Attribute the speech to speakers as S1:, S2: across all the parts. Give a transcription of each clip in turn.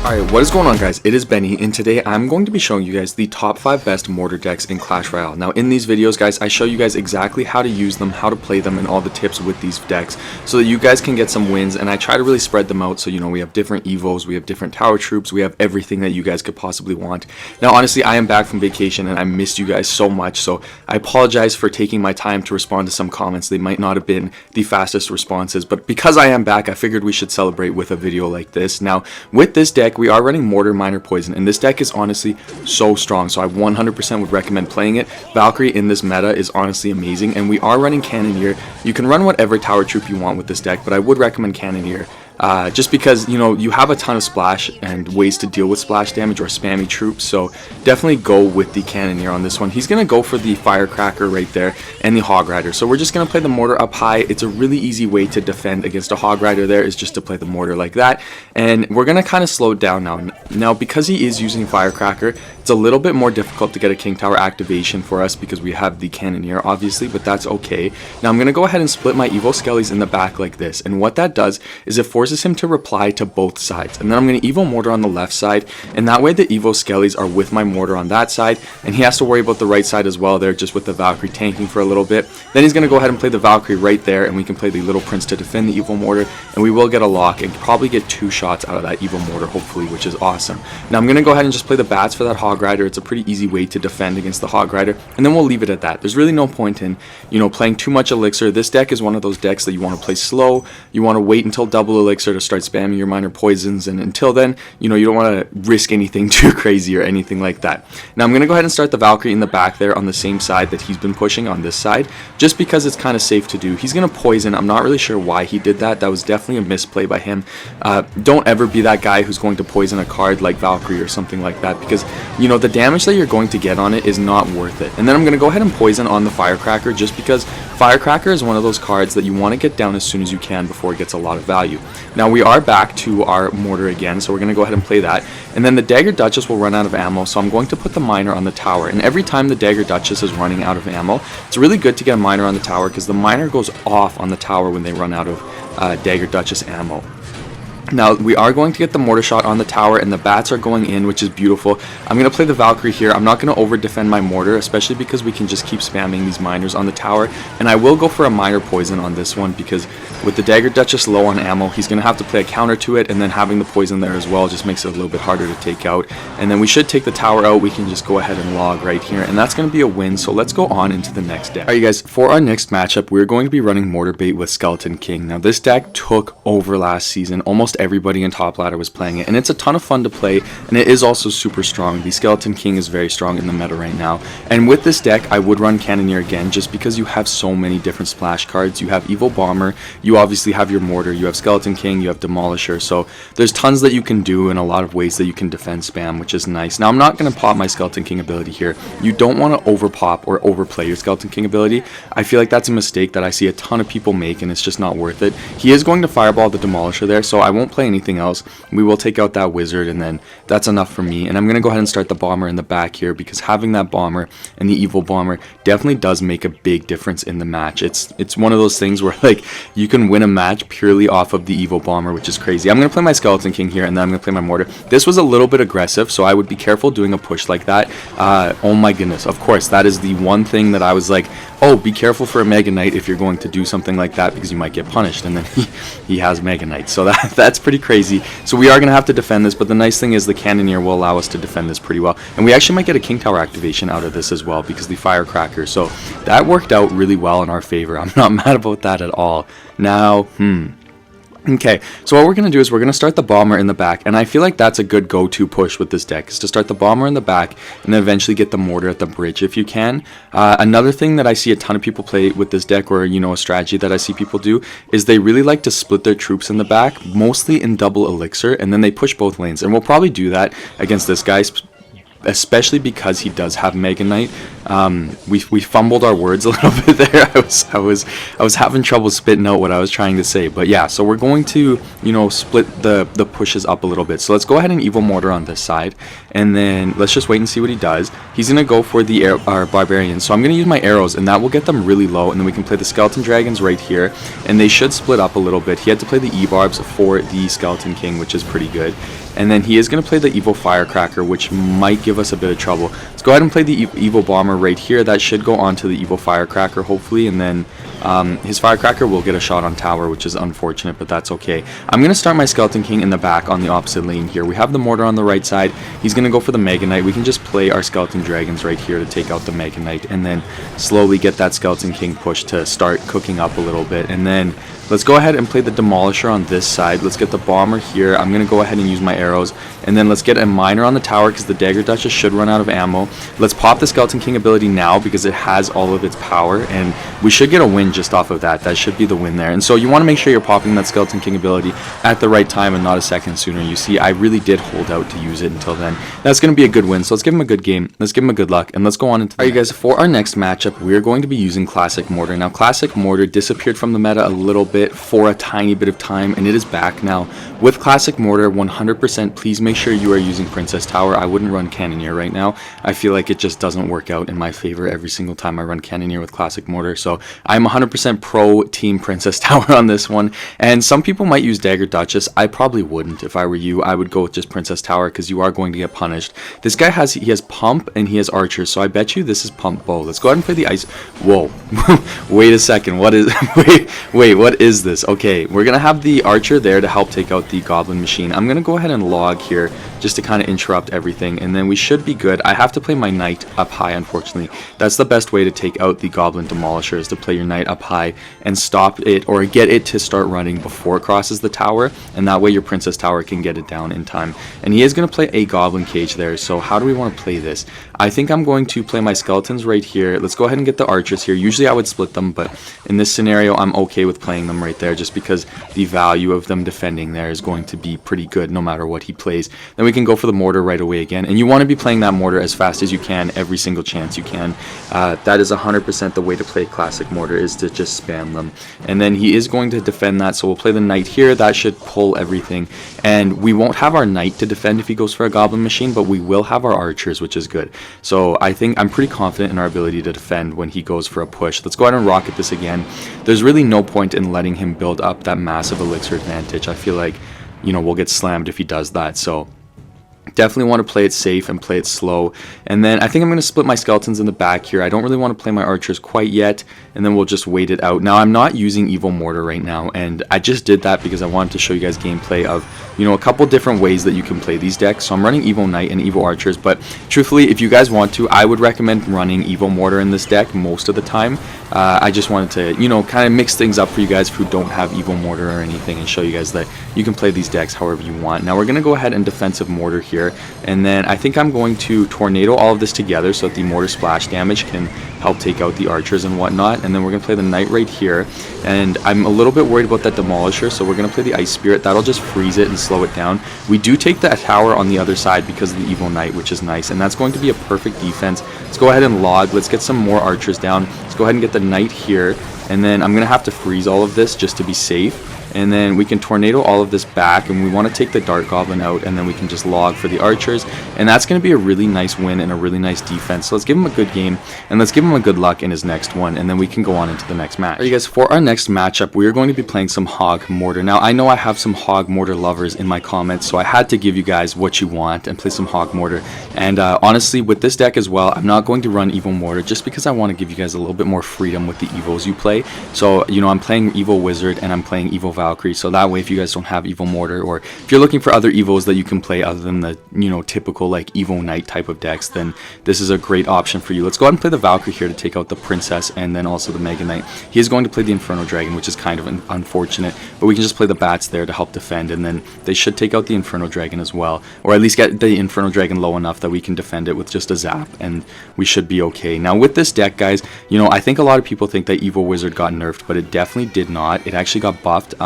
S1: Alright, what is going on, guys? It is Benny, and today I'm going to be showing you guys the top 5 best mortar decks in Clash Royale. Now in these videos, guys, I show you guys exactly how to use them, how to play them, and all the tips with these decks so that you guys can get some wins, and I try to really spread them out so you know we have different evos, we have different tower troops, we have everything that you guys could possibly want. Now honestly, I am back from vacation and I missed you guys so much, so I apologize for taking my time to respond to some comments. They might not have been the fastest responses, but because I am back, I figured we should celebrate with a video like this. Now with this deck, we are running Mortar, Miner, Poison, and this deck is honestly so strong, so I 100% would recommend playing it. Valkyrie in this meta is honestly amazing, and we are running Cannoneer. You can run whatever tower troop you want with this deck, but I would recommend Cannoneer. Just because, you know, you have a ton of splash and ways to deal with splash damage or spammy troops, so definitely go with the Cannoneer on this one. He's going to go for the Firecracker right there and the Hog Rider, so we're just going to play the Mortar up high. It's a really easy way to defend against a Hog Rider there, is just to play the Mortar like that, and we're going to kind of slow it down now. Now, because he is using Firecracker, it's a little bit more difficult to get a King Tower activation for us because we have the Cannoneer, obviously, but that's okay. Now, I'm going to go ahead and split my Evo Skellies in the back like this, and what that does is it forces him to reply to both sides, and then I'm going to Evo Mortar on the left side, and that way the Evo Skellies are with my Mortar on that side, and he has to worry about the right side as well there, just with the Valkyrie tanking for a little bit. Then he's going to go ahead and play the Valkyrie right there, and we can play the Little Prince to defend the Evo Mortar, and we will get a lock and probably get 2 shots out of that Evo Mortar, hopefully, which is awesome. Now I'm going to go ahead and just play the bats for that Hog Rider. It's a pretty easy way to defend against the Hog Rider, and then we'll leave it at that. There's really no point in, you know, playing too much elixir. This deck is one of those decks that you want to play slow. You want to wait until double elixir to start spamming your minor poisons, and until then, you know, you don't want to risk anything too crazy or anything like that. Now I'm going to go ahead and start the Valkyrie in the back there on the same side that he's been pushing on this side, just because it's kind of safe to do. He's going to poison. I'm not really sure why he did that. That was definitely a misplay by him. Don't ever be that guy who's going to poison a card like Valkyrie or something like that, because, you know, the damage that you're going to get on it is not worth it. And then I'm going to go ahead and poison on the Firecracker, just because Firecracker is one of those cards that you want to get down as soon as you can before it gets a lot of value. Now we are back to our Mortar again, so we're going to go ahead and play that, and then the Dagger Duchess will run out of ammo, so I'm going to put the Miner on the tower. And every time the Dagger Duchess is running out of ammo, it's really good to get a Miner on the tower, because the Miner goes off on the tower when they run out of Dagger Duchess ammo. Now we are going to get the Mortar shot on the tower, and the bats are going in, which is beautiful. I'm going to play the Valkyrie here. I'm not going to over defend my Mortar, especially because we can just keep spamming these miners on the tower, and I will go for a Miner poison on this one, because with the Dagger Duchess low on ammo, he's going to have to play a counter to it, and then having the poison there as well just makes it a little bit harder to take out. And then we should take the tower out. We can just go ahead and log right here, and that's going to be a win. So let's go on into the next deck. Alright guys, for our next matchup, we're going to be running Mortarbait with Skeleton King. Now this deck took over last season. Almost everybody in Top Ladder was playing it, and it's a ton of fun to play, and it is also super strong. The Skeleton King is very strong in the meta right now, and with this deck I would run Cannoneer again, just because you have so many different splash cards. You have Evil Bomber, you obviously have your Mortar, you have Skeleton King, you have Demolisher, so there's tons that you can do and a lot of ways that you can defend spam, which is nice. Now I'm not going to pop my Skeleton King ability here. You don't want to over pop or overplay your Skeleton King ability. I feel like that's a mistake that I see a ton of people make, and it's just not worth it. He is going to Fireball the Demolisher there, so I won't play anything else. We will take out that Wizard, and then that's enough for me. And I'm going to go ahead and start the Bomber in the back here, because having that Bomber and the Evil Bomber definitely does make a big difference in the match. It's one of those things where, like, you can win a match purely off of the Evil Bomber, which is crazy. I'm going to play my Skeleton King here, and then I'm going to play my Mortar. This was a little bit aggressive, so I would be careful doing a push like that. Oh my goodness, of course, that is the one thing that I was like, oh, be careful for a Mega Knight if you're going to do something like that, because you might get punished. And then he has Mega Knight, so that's pretty crazy. So we are going to have to defend this, but the nice thing is the Cannoneer will allow us to defend this pretty well. And we actually might get a King Tower activation out of this as well, because the Firecracker. So that worked out really well in our favor. I'm not mad about that at all. Now, okay, so what we're going to do is we're going to start the Bomber in the back, and I feel like that's a good go-to push with this deck, is to start the Bomber in the back and then eventually get the Mortar at the bridge if you can. Another thing that I see a ton of people play with this deck, or, you know, a strategy that I see people do, is they really like to split their troops in the back, mostly in double elixir, and then they push both lanes. And we'll probably do that against this guy, especially because he does have Mega Knight. We fumbled our words a little bit there. I was having trouble spitting out what I was trying to say, but yeah, so we're going to, you know, split the pushes up a little bit. So let's go ahead and Evil Mortar on this side, and then let's just wait and see what he does. He's gonna go for the our Barbarians, so I'm gonna use my arrows, and that will get them really low, and then we can play the Skeleton Dragons right here, and they should split up a little bit. He had to play the E-Barbs for the Skeleton King, which is pretty good. and then he is going to play the Evo Firecracker, which might give us a bit of trouble. Let's go ahead and play the Evo Bomber right here. That should go onto the Evo Firecracker, hopefully, and then his Firecracker will get a shot on tower, which is unfortunate, but that's okay. I'm going to start my Skeleton King in the back on the opposite lane here. We have the Mortar on the right side. He's going to go for the Mega Knight. We can just play our Skeleton Dragons right here to take out the Mega Knight, and then slowly get that Skeleton King push to start cooking up a little bit. And then let's go ahead and play the Demolisher on this side. Let's get the Bomber here. I'm going to go ahead and use my arrows, and then let's get a Miner on the tower because the Dagger Duchess should run out of ammo. Let's pop the Skeleton King ability now because it has all of its power, and we should get a win just off of that. That should be the win there. And so you want to make sure you're popping that Skeleton King ability at the right time and not a second sooner. You see, I really did hold out to use it until then. That's going to be a good win, so let's give him a good game. Let's give him a good luck, and let's go on into Alright guys, for our next matchup, we're going to be using Classic Mortar. Now, Classic Mortar disappeared from the meta a little bit for a tiny bit of time, and it is back now. With Classic Mortar, 100%, please make sure you are using Princess Tower. I wouldn't run Cannoneer right now. I feel like it just doesn't work out in my favor every single time I run Cannoneer with Classic Mortar, so I'm 100% pro team Princess Tower on this one. And some people might use Dagger Duchess. I probably wouldn't. If I were you, I would go with just Princess Tower because you are going to get punished. This guy has Pump and he has Archers, so I bet you this is Pump Bow. Let's go ahead and play the Ice. Whoa. Wait a second. What is wait, what is this? Okay, we're gonna have the Archer there to help take out the Goblin Machine. I'm gonna go ahead and log here just to kind of interrupt everything, and then we should be good. I have to play my Knight up high, unfortunately. That's the best way to take out the Goblin Demolisher, is to play your Knight up high and stop it, or get it to start running before it crosses the tower, and that way your Princess Tower can get it down in time. And he is going to play a Goblin Cage there, so how do we want to play this? I think I'm going to play my Skeletons right here. Let's go ahead and get the Archers here. Usually I would split them, but in this scenario I'm okay with playing them right there, just because the value of them defending there is going to be pretty good no matter what he plays. Then we can go for the Mortar right away again, and you want to be playing that Mortar as fast as you can every single chance you can. That is 100% the way to play Classic Mortar, is to just spam them. And then he is going to defend that, so we'll play the Knight here. That should pull everything, and we won't have our Knight to defend if he goes for a Goblin Machine, but we will have our Archers, which is good. So I think I'm pretty confident in our ability to defend when he goes for a push. Let's go ahead and rocket this again. There's really no point in letting him build up that massive elixir advantage. I feel like, you know, we'll get slammed if he does that, so definitely want to play it safe and play it slow. And then I think I'm going to split my Skeletons in the back here. I don't really want to play my Archers quite yet, and then we'll just wait it out. Now, I'm not using Evo Mortar right now, and I just did that because I wanted to show you guys gameplay of, you know, a couple different ways that you can play these decks. So I'm running Evo Knight and Evo Archers, but truthfully, if you guys want to, I would recommend running Evo Mortar in this deck most of the time. I just wanted to, you know, kind of mix things up for you guys who don't have Evo Mortar or anything, and show you guys that you can play these decks however you want. Now, we're going to go ahead and Defensive Mortar here, and then I think I'm going to Tornado all of this together so that the Mortar splash damage can help take out the Archers and whatnot. And then we're going to play the Knight right here, and I'm a little bit worried about that Demolisher, so we're going to play the Ice Spirit. That'll just freeze it and slow it down. We do take that tower on the other side because of the Evo Knight, which is nice, and that's going to be a perfect defense. Let's go ahead and log. Let's get some more Archers down. Let's go ahead and get the Knight here, and then I'm going to have to freeze all of this just to be safe. And then we can Tornado all of this back, and we want to take the Dart Goblin out, and then we can just log for the Archers, and that's going to be a really nice win and a really nice defense. So let's give him a good game, and let's give him a good luck in his next one, and then we can go on into the next match. Alright guys, for our next matchup, we are going to be playing some Hog Mortar. Now, I know I have some Hog Mortar lovers in my comments, so I had to give you guys what you want and play some Hog Mortar. And honestly, with this deck as well, I'm not going to run Evo Mortar just because I want to give you guys a little bit more freedom with the Evos you play. So, you know, I'm playing Evo Wizard and I'm playing Evo Valkyrie, so that way if you guys don't have Evo Mortar, or if you're looking for other Evos that you can play other than the, you know, typical like Evo Knight type of decks, then this is a great option for you. Let's go ahead and play the Valkyrie here to take out the Princess and then also the Mega Knight. He is going to play the Inferno Dragon, which is kind of unfortunate, but we can just play the Bats there to help defend, and then they should take out the Inferno Dragon as well, or at least get the Inferno Dragon low enough that we can defend it with just a zap, and we should be okay. Now with this deck, guys, you know, I think a lot of people think that Evo Wizard got nerfed, but it definitely did not. It actually got buffed,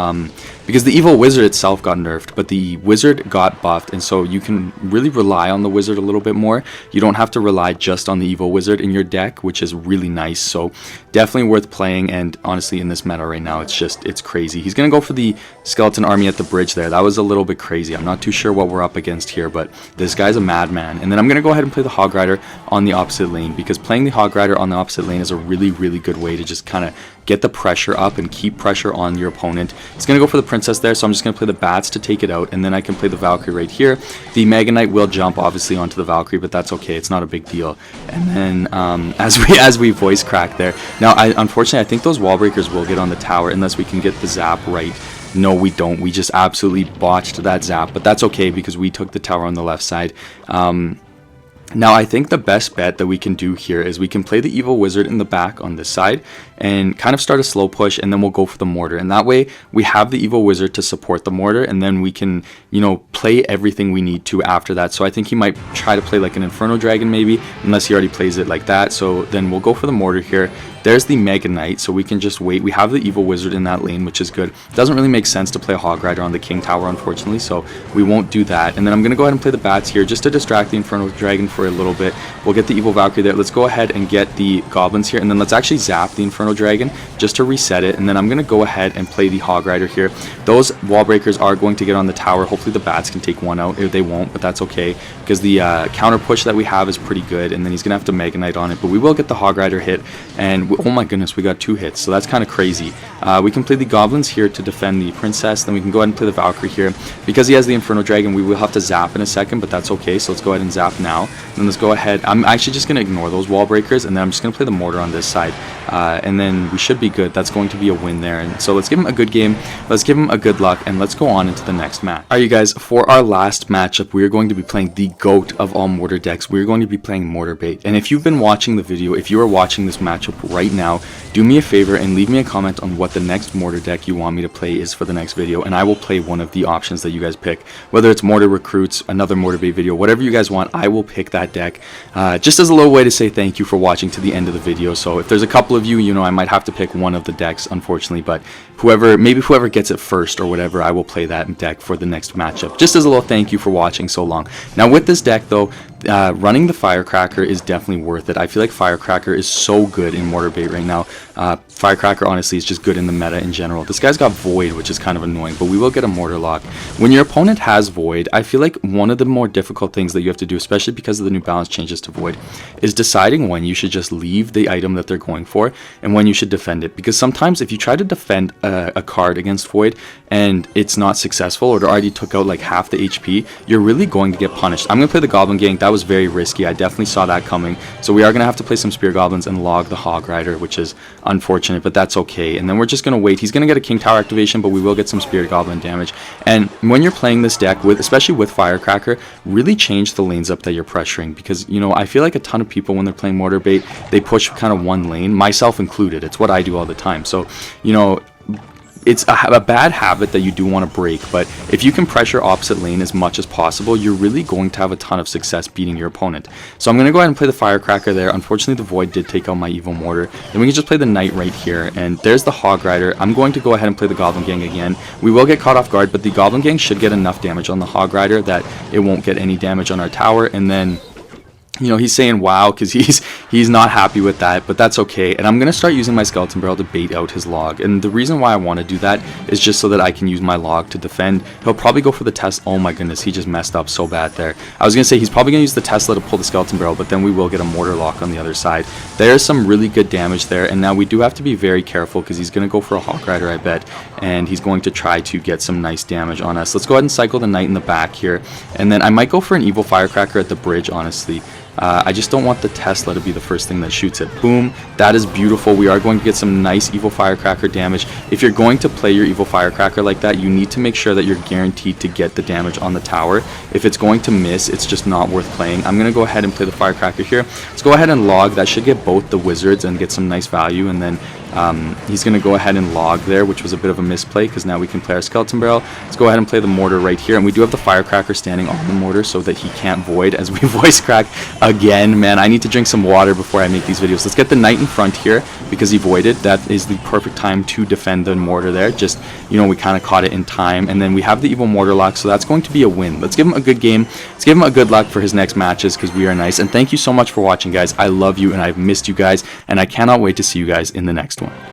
S1: because the Evo Wizard itself got nerfed, but the Wizard got buffed, and so you can really rely on the Wizard a little bit more. You don't have to rely just on the Evo Wizard in your deck, which is really nice, so definitely worth playing. And honestly, in this meta right now, it's crazy. He's gonna go for the Skeleton Army at the bridge there. That was a little bit crazy. I'm not too sure what we're up against here, but this guy's a madman. And then I'm gonna go ahead and play the Hog Rider on the opposite lane, because playing the Hog Rider on the opposite lane is a really, really good way to just kind of get the pressure up and keep pressure on your opponent. He's going to go for the princess there, so I'm just going to play the bats to take it out, and then I can play the Valkyrie right here. The Mega Knight will jump obviously onto the Valkyrie, but that's okay, it's not a big deal. And then as we voice crack there. Now unfortunately I think those wall breakers will get on the tower unless we can get the zap right. No, we don't. We just absolutely botched that zap, but that's okay because we took the tower on the left side. Now I think the best bet that we can do here is we can play the evil wizard in the back on this side and kind of start a slow push, and then we'll go for the mortar, and that way we have the evil wizard to support the mortar, and then we can, you know, play everything we need to after that. So I think he might try to play like an Inferno Dragon maybe, unless he already plays it like that. So then we'll go for the mortar here. There's the Mega Knight, so we can just wait. We have the evil wizard in that lane, which is good. Doesn't really make sense to play a Hog Rider on the King Tower, unfortunately, so we won't do that. And then I'm going to go ahead and play the bats here just to distract the Inferno Dragon for a little bit. We'll get the evil Valkyrie there. Let's go ahead and get the goblins here, and then let's actually zap the Inferno Dragon just to reset it. And then I'm going to go ahead and play the Hog Rider here. Those wall breakers are going to get on the tower. Hopefully the bats can take one out. They won't, but that's okay because the counter push that we have is pretty good, and then he's going to have to Mega Knight on it, but we will get the Hog Rider hit, and oh my goodness, we got 2 hits, so that's kind of crazy. We can play the goblins here to defend the princess, then we can go ahead and play the Valkyrie here. Because he has the Inferno Dragon, we will have to zap in a second, but that's okay, so let's go ahead and zap now. And then let's go ahead, I'm actually just going to ignore those wall breakers, and then I'm just going to play the mortar on this side, and then we should be good. That's going to be a win there, and so let's give him a good game, let's give him a good luck, and let's go on into the next match. Alright you guys, for our last matchup, we are going to be playing the GOAT of all mortar decks. We're going to be playing Mortarbait, and if you've been watching the video, if you are watching this matchup right now, do me a favor and leave me a comment on what the next mortar deck you want me to play is for the next video, and I will play one of the options that you guys pick. Whether it's Mortar Recruits, another Mortarbait video, whatever you guys want, I will pick that deck. Just as a little way to say thank you for watching to the end of the video. So if there's a couple of you, you know, I might have to pick one of the decks, unfortunately, but maybe whoever gets it first or whatever, I will play that deck for the next matchup. Just as a little thank you for watching so long. Now with this deck though, running the Firecracker is definitely worth it. I feel like Firecracker is so good in Mortarbait right now. Firecracker honestly is just good in the meta in general. This guy's got Void, which is kind of annoying, but we will get a Mortar Lock. When your opponent has Void, I feel like one of the more difficult things that you have to do, especially because of the new balance changes to Void, is deciding when you should just leave the item that they're going for and when you should defend it. Because sometimes if you try to defend a card against Void and it's not successful, or it already took out like half the HP, you're really going to get punished. I'm going to play the Goblin Gang. That was very risky. I definitely saw that coming. So we are going to have to play some Spear Goblins and log the Hog Rider, which is unfortunate, but that's okay. And then we're just going to wait. He's going to get a King Tower activation, but we will get some Spear Goblin damage. And when you're playing this deck, especially with Firecracker, really change the lanes up that you're pressuring, because, you know, I feel like a ton of people when they're playing Mortarbait, they push kind of one lane, myself included. It's what I do all the time. So, you know, it's a bad habit that you do want to break, but if you can pressure opposite lane as much as possible, you're really going to have a ton of success beating your opponent. So I'm going to go ahead and play the Firecracker there. Unfortunately, the Void did take out my Evil Mortar. Then we can just play the Knight right here, and there's the Hog Rider. I'm going to go ahead and play the Goblin Gang again. We will get caught off guard, but the Goblin Gang should get enough damage on the Hog Rider that it won't get any damage on our tower, and then, you know, he's saying wow because he's not happy with that, but that's okay. And I'm going to start using my Skeleton Barrel to bait out his log. And the reason why I want to do that is just so that I can use my log to defend. He'll probably go for the Tesla. Oh my goodness, he just messed up so bad there. I was going to say he's probably going to use the Tesla to pull the Skeleton Barrel, but then we will get a Mortar Lock on the other side. There's some really good damage there, and now we do have to be very careful because he's going to go for a Hawk Rider, I bet, and he's going to try to get some nice damage on us. Let's go ahead and cycle the Knight in the back here, and then I might go for an Evil Firecracker at the bridge, honestly. I just don't want the Tesla to be the first thing that shoots it. Boom, that is beautiful. We are going to get some nice Evil Firecracker damage. If you're going to play your Evil Firecracker like that, you need to make sure that you're guaranteed to get the damage on the tower. If it's going to miss, it's just not worth playing. I'm going to go ahead and play the Firecracker here. Let's go ahead and log. That should get both the wizards and get some nice value, and then he's going to go ahead and log there, which was a bit of a misplay because now we can play our Skeleton Barrel. Let's go ahead and play the Mortar right here, and we do have the Firecracker standing on the Mortar so that he can't Void as we voice crack again. Man, I need to drink some water before I make these videos. Let's get the Knight in front here because he voided. That is the perfect time to defend the Mortar there. Just, you know, we kind of caught it in time, and then we have the Evil Mortar Lock, so that's going to be a win. Let's give him a good game. Let's give him a good luck for his next matches because we are nice. And thank you so much for watching, guys. I love you and I've missed you guys, and I cannot wait to see you guys in the next one.